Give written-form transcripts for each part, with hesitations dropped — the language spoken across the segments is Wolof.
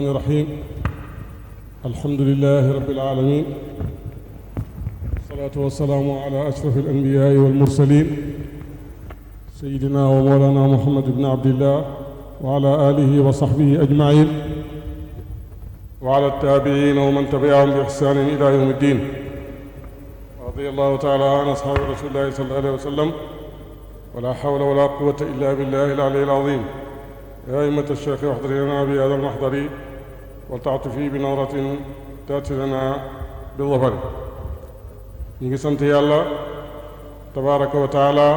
الرحيم الحمد لله رب العالمين والصلاة والسلام على أشرف الأنبياء والمرسلين سيدنا ومولانا محمد بن عبد الله وعلى آله وصحبه أجمعين وعلى التابعين ومن تبعهم بإحسان إلى يوم الدين. رضي الله تعالى عن أصحاب رسول الله صلى الله عليه وسلم ولا حول ولا قوة إلا بالله العلي العظيم. يا أئمة الشيخ احضر لنا بهذا المحضر والتعطفي بنظرة تأتي لنا بالظفر. ñi ngi sant yàlla tabaraka wa taala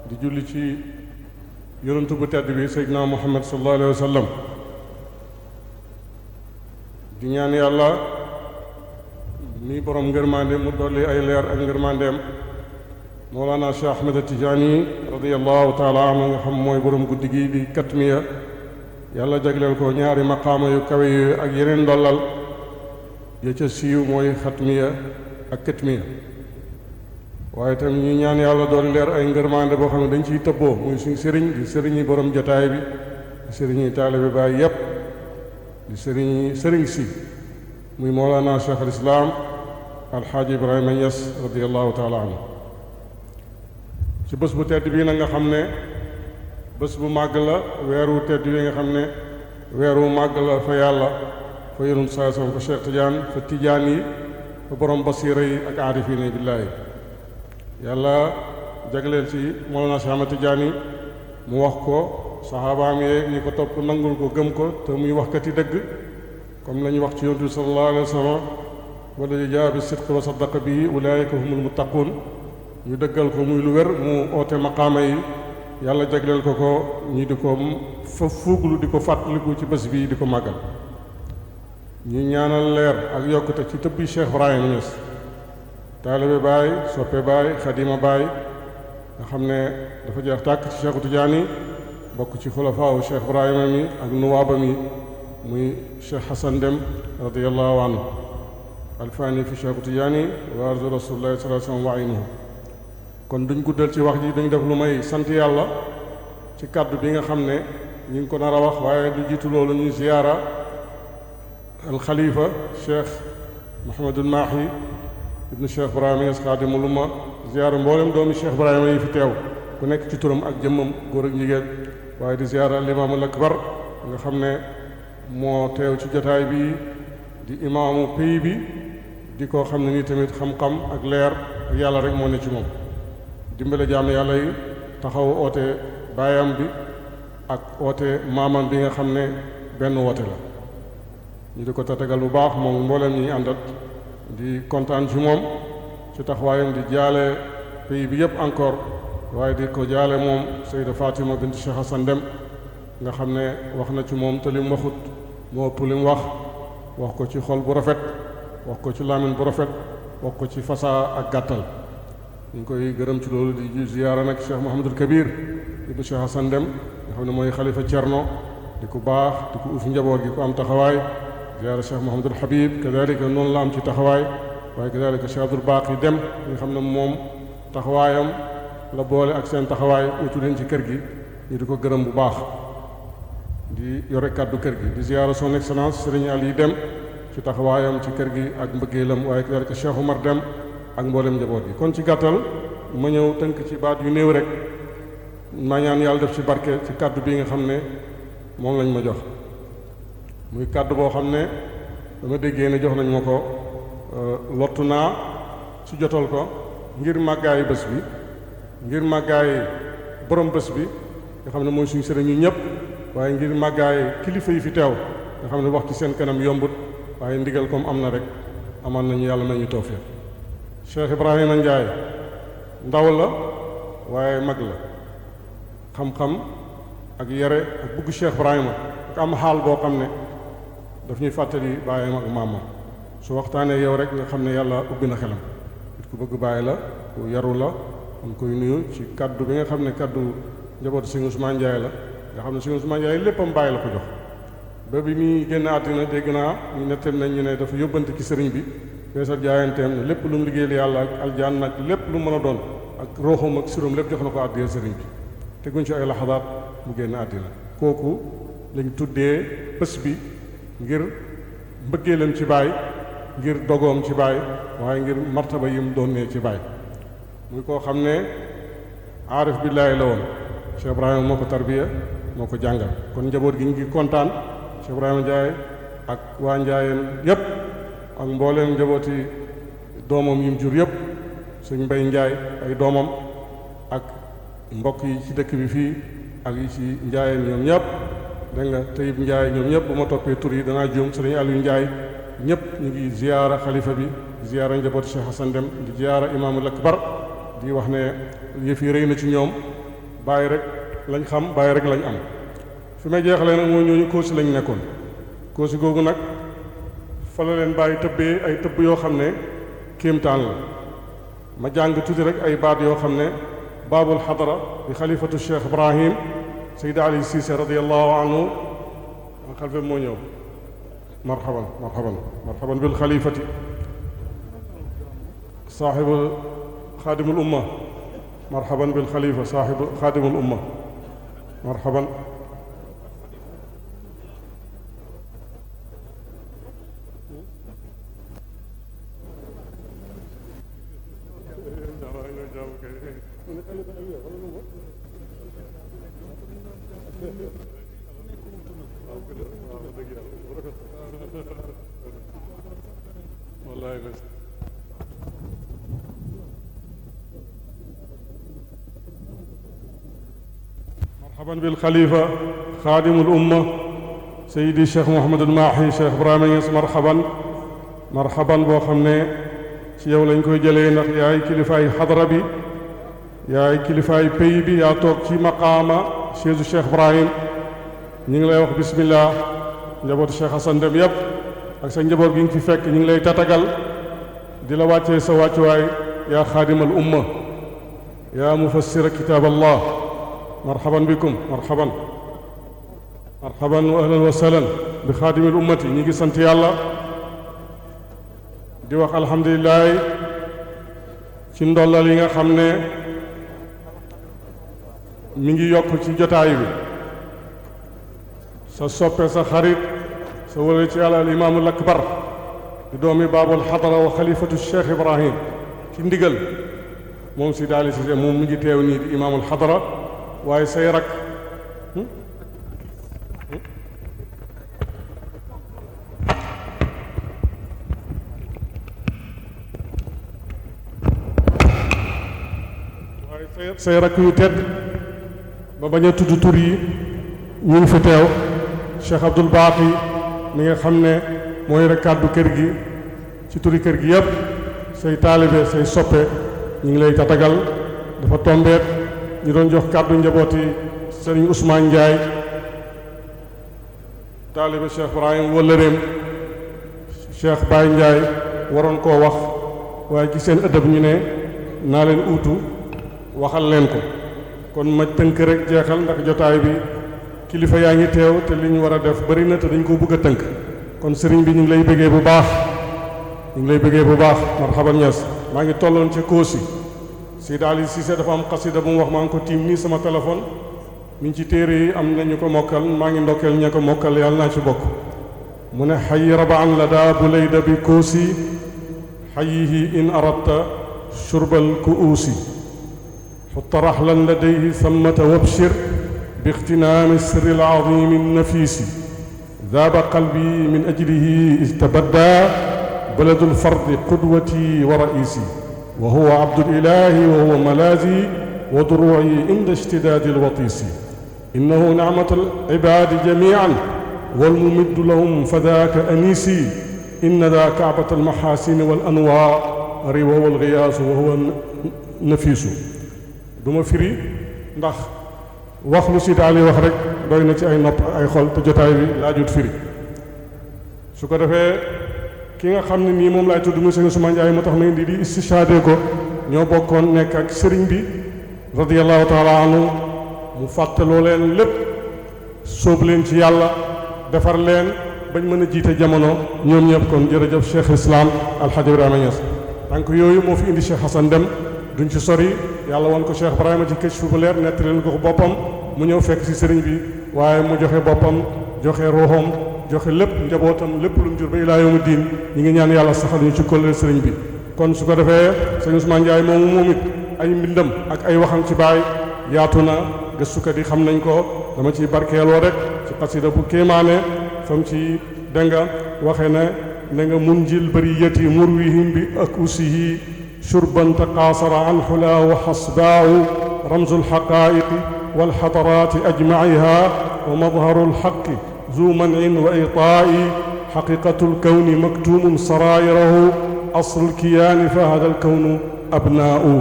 di julli ci yonentu bu tedd bi Seydina Muhammad sallallahu alayhi wa sallam di ñaan yàlla mi borom ngërmande mu dolli ay leer ak ngërmandeem Mawlana Cheikh Ahmed Tidiane radiyallahu taala anhu nga xam mooy borom guddi gi di katmiya yàlla jagleel ko ñaari maqaama yu kawe yu ak yeneen ndollal ya ca siiw mooy xatmiya ak katmiya waaye tam ñu ñaan yàlla doon leer ay ngërmande boo xam ne dañ ciy tëbboo muy suñu sëriñ di sëriñi borom jotaay bi di sëriñi taalibe baay yépp di sëriñ si muy Mawlana Cheikh al Islam alxaaji Ibrahima Niass radiyallahu taala anhu ci bés bu tedd bii nag nga xam ne bés bu màgg la weeru tedd wi nga xam ne weeru màgg la fa yàlla fa yonum saa sam fa Cheikh Tidiane fa Tidiane yi fa borom basiira yi ak aarifina billaahi yàlla jagleel ci Mawlana Cheikh Ahmad Tidiane mu wax ko saxaabaam yeeg ñi ko topp nangul ko gëm ko te muy waxkati dëgg comme la ñu wax ci yonent bi sallallahu alayhi wa sallam wala jaa bi sidq wa saddaqa bihi ulaayika humul muttaquun ñu dëggal ko muy lu wér mu oote maqaama yi yàlla jagleel ko ko ñi di ko fa fuuglu di ko fàttaliku ci bés bii di ko màggal ñu ñaanal leer ak yokkute ci tëbbi Cheikh Ibrahima Niass taalibe baay soppe baay xadima baay nga xam ne dafa jeex tàkk ci Cheikh Tidiane bokk ci xulafaawu Cheikh Ibrahima mi ak nuwaaba mi muy Cheikh Hassan Dem radiyallahu anhu alfaani fi Cheikh Tidiane wa arzu rasulillahi sallallahu alayhi wa sallam wa aynuhu. kon duñ guddal ci wax ji dañ def lu may sant yàlla ci kàddu bi nga xam ne ñu ngi ko nar a wax waaye lu jiitu loolu ñuy ziyaara alxalifa Cheikh Mouhamadul Mahi ibnu Cheikh Ibrahima Niass xaadimul umma ziyaara mboolem doomi Cheikh Ibrahima yi fi teew ku nekk ci turam ak jëmmam góor ak jigéen waaye di ziyaara al imaamul akbar nga xam ne moo teew ci jotaay bi di imaamu pays bi di ko xam ne nii tamit xam-xam ak leer ak yàlla rek moo ne ci moom dimbale jaam yàlla yi taxaw oote baayam bi ak oote maamam bi nga xam ne benn woote la ñu di ko tatagal bu baax moom mboolem ñi àndat di kontaan ci moom ci taxawaayam di jaale pays bi yëpp encore waaye di ko jaale moom Sayda Fatima bint Cheikh Hassan Dem nga xam ne wax na ci moom te li mu waxut moo ëpp li mu wax ko ci xol bu rafet wax ko ci làmmiñ bu rafet wax ko ci fasaa ak gàttal ñu ngi koy gërëm ci loolu di ziyaara nag Cheikh Mouhamadul Kabir ibnu Cheikh Hassan Dem nga xam ne mooy xalifa Cerno di ku baax di ku uuf njaboot gi ku am taxawaay ziyaara Cheikh Mouhamadul Habib kadalika noonu la am ci taxawaay waaye kadalika Cheikh Abdul Baaqi Dem nga xam ne moom taxawaayam la boole ak seen taxawaay utu leen ci kër gi ñu di ko gërëm bu baax di yore kàddu kër gi di ziyaara son excellence Serigne Ali Dem ci taxawaayam ci kër gi ak mbëggeelam waaye kadalika Cheikh Oumar Dem ak mboolem njaboot gi kon ci gàttal ma ñëw tënk ci baat yu néew rek ma ñaan yàlla def ci barke ci kàddu bi nga xam ne moom lañ ma jox muy kàddu boo xam ne dama déggee ne jox nañ ma ko lottu naa ci jotal ko ngir màggaayu bés bi ngir màggaayu borom bés bi nga xam ne mooy suñu sëriñ ñu ñëpp waaye ngir màggaayu kilifa yi fi teew nga xam ne wax ci seen kanam yombut waaye ndigal comme am na rek amal nañu yàlla nañu tawfiq Cheikh Ibrahima Ndiaye ndaw la waaye mag la xam-xam ak yare ak bugg Cheikh Ibrahima ak am xaal boo xam ne daf ñuy fàttali baayam ak maamam su waxtaanee yow rek nga xam ne yàlla ubbi na xelam nit ku bëgg bàyyi la ku yaru la ñu koy nuyu ci kaddu bi nga xam ne kaddu njabootu Sëñ Ousmane Ndiaye la nga xam ne Sëñ Ousmane Ndiaye léppam bàyyi la ko jox ba bi muy génn àddina dégg naa ñu nettal nañ ñu ne dafa yóbbante ci sëriñ bi feesal jaayanteem ne lépp lu mu liggéeyal yàlla ak aljaan nag lépp lu mu mën a doon ak rooxam ak suram lépp jox na ko àddiyal sëriñ bi teguñ ci ay laxadaat mu génn àddina kooku lañ tuddee bés bi ngir mbëggeelam ci baay, ngir dogoom ci baay, waaye ngir martaba yim doonee ci baay. muy koo xam ne aarif billaahi la woon. Cheikh Ibrahima moo ko tarbiya, moo ko jàngal. kon njaboot gi ñu ngi kontaan Cheikh Ibrahima Ndiaye ak waa Njaayeen yépp ak mbooleem njabooti doomam yim jur yépp, sëñ Mbay Njaay ay doomam ak mbokk yi ci dëkk bi fii ak yi ci Njaayeen ñoom ñëpp, dégg nga Tayib Njaay ñoom ñëpp. bu ma toppee tur yi danaa juum. sëriñ Aliou Njaay ñëpp ñu ngi ziyaara xalifa bi, di ziyaara njabooti Cheikh Hassan Dem, di ziyaara imaamul akbar, di wax ne yëf yi rëy na ci ñoom. bàyyi rek lañ xam, bàyyi rek lañ am. fi may jeexalee nag mooy ñooñu Koosi lañ nekkoon. Koosi googu nag fa la leen bàyyi tëbbee ay tëbb yoo xam ne kéemtaan la. ma jàng tuuti rek ay baat yoo xam ne baabul xadara bi xalifatu Cheikh Ibrahim Seydi Ali Cissé radiyallahu anhu xalifa moo ñëw. marhaban marhaban marhaban bil xalifati saaxibu xaadimul umma. marhaban bil xalifa saaxibu xaadimul umma. marhaban. marhaban bil xalifa xaadimul umma Seydi Cheikh Mouhamadul Mahi Cheikh Ibrahima Niass. marhaban marhaban boo xam ne ci yow lañ koy jëlee, ndax yaay kilifaay xadara bi, yaay kilifaay pays bi, yaa toog ci maqaama Cheikh Ibrahim. ñu ngi lay wax bismillah. njabootu Cheikh Hassan Dem yépp ak sa njaboot gi nga fi fekk ñu ngi lay tatagal di la wàccee sa wàccuwaay, yaa xaadimal umma, yaa mufassira kitaab allah. marhaban bikum marhaban marhaban wa ahlan wa sahlan bi xaadimil ummati. ñi ngi sant yàlla di wax alhamdulilah ci ndollal yi nga xam ne mi ngi yokk ci jotaay bi. sa soppe, sa xarit, sa wala ci yàlla al imaamul akbar di doomi baabul xadara wa xalifatu Cheikh Ibrahim ci ndigal moom si daali si moom mi ngi teew nii di imaamul xadara. waaye say rak say rak yu tedd ba bañ a tudd tur yi ñu ngi fi teew. Cheikh Abdoul Baqi mi nga xam ne mooy rek kàddu kër gi ci turi kër gi yépp, say taalibe, say soppe ñu ngi lay tatagal. dafa tombeet ñu doon jox kàddu njabooti Sëriñ Ousmane Ndiaye, taalibe Cheikh Ibrahim wëllëreem Cheikh Baye Ndiaye waroon koo wax, waaye ci seen ëddëb ñu ne naa leen uutu waxal leen ko. kon ma tënk rek jeexal, ndax jotaay bi kilifa yaa ngi teew te li ñu war a def bari na te dañ ko bëgg a tënk. kon sëriñ bi ñu ngi lay bëggee bu baax, ñu ngi lay bëggee bu baax. marhaban Niass. maa ngi tolloon ci Koosi. Seydi Ali Cissé dafa am xasida bu mu wax, maa ngi ko tiim nii sama téléphone, mi ngi ci téere yi, am nañu ko mokkal. maa ngi ndokkeel ña ko mokkal, yàlla naa ci bokk. mu ne xayi rabaan la daa bu layda bi Koosi xayihi in aradta shurbal kuusi xutta raxlan ladayhi sammata wabshir bi ixtinaami sirri alazimi nafisi daaba qalbi min ajlihi istabadda baladu lfardi qudwati wa raisi wa huwa abdulilahi wa huwa malazi wa duruuci inda ishtidaadi alwatisi innahu nicmatu alcibaadi jamican walmumiddu lahum fadaaka anisi inna daa kaabata almaxaasini walanwaari wa huwa algiyaasu wa huwa nafiisu. du ma firi ndax wax lu si daal di wax rek doy na ci ay nopp ay xol te jotaay bi laajut firi. su ko defee ki nga xam ne nii moom laay tudd monsieur Ousmane Ndiaye moo tax na indi di istishaade ko, ñoo bokkoon nekk ak sëriñ bi radiyallahu taala anhu, mu fàttaloo leen lépp, sóob leen ci yàlla, defar leen bañ mën a jiite jamono ñoom ñëpp. kon jërëjëf Cheikh Islam Alhaji Ibrahima Niass. tànk yooyu moo fi indi Cheikh Hassan Dem, duñ ci sori. yàlla woon ko Cheikh Ibrahima ci këcc fu bu leer nettali leen ko boppam, mu ñëw fekk ci sëriñ bi, waaye mu joxe boppam, joxe ruuxam, joxe lépp njabootam lépp lu mu jur ba ilaa yawmi diin ñi ngi ñaan yàlla saxal ñu ci kóllëre sëriñ bi. kon su ko defee sëñ Ousmane Ndiaye moomu moom it ay mbindam ak ay waxam ci baay yaatu na gëstukat yi xam nañ ko dama ciy barkeeloo rek ci xasida bu kéemaane fam ci danga waxe ne nga munjil bariyati murwihim bi akusihi shurban taqaasara an xulaa wa xasbaahu ramzu alxaqaa'iqi walxadaraati ajmaciha wa madharu alxaqi zu manin wa itaa'i xaqiqatu alkawni maktuumun saraayirahu aslu alkiyaani fa hada alkawnu abnaa'u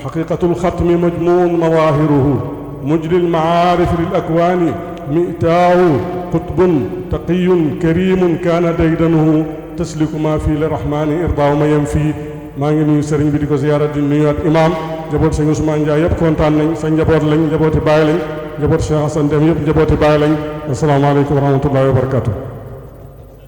xaqiqatu alxatmi majmuun mawaahiruhu mujri almacaarif lilakwaani mi'taahu qutbun taqiyun karimun kaana daydanuhu tasliku maa fii lirahmaani irdaaw ma yem fii maa ngi nuyu sëriñ bi di ko ziyaara di nuyuwaat imaam njaboot sëñ Ousmane Ndiaye yëpp kontaan nañ sa njaboot lañ njabooti baay lañ njaboot Cheikh Hassan Deme yëpp njabooti baay lañ asalaamaaleykum wa rahmatullahi wa barakatuh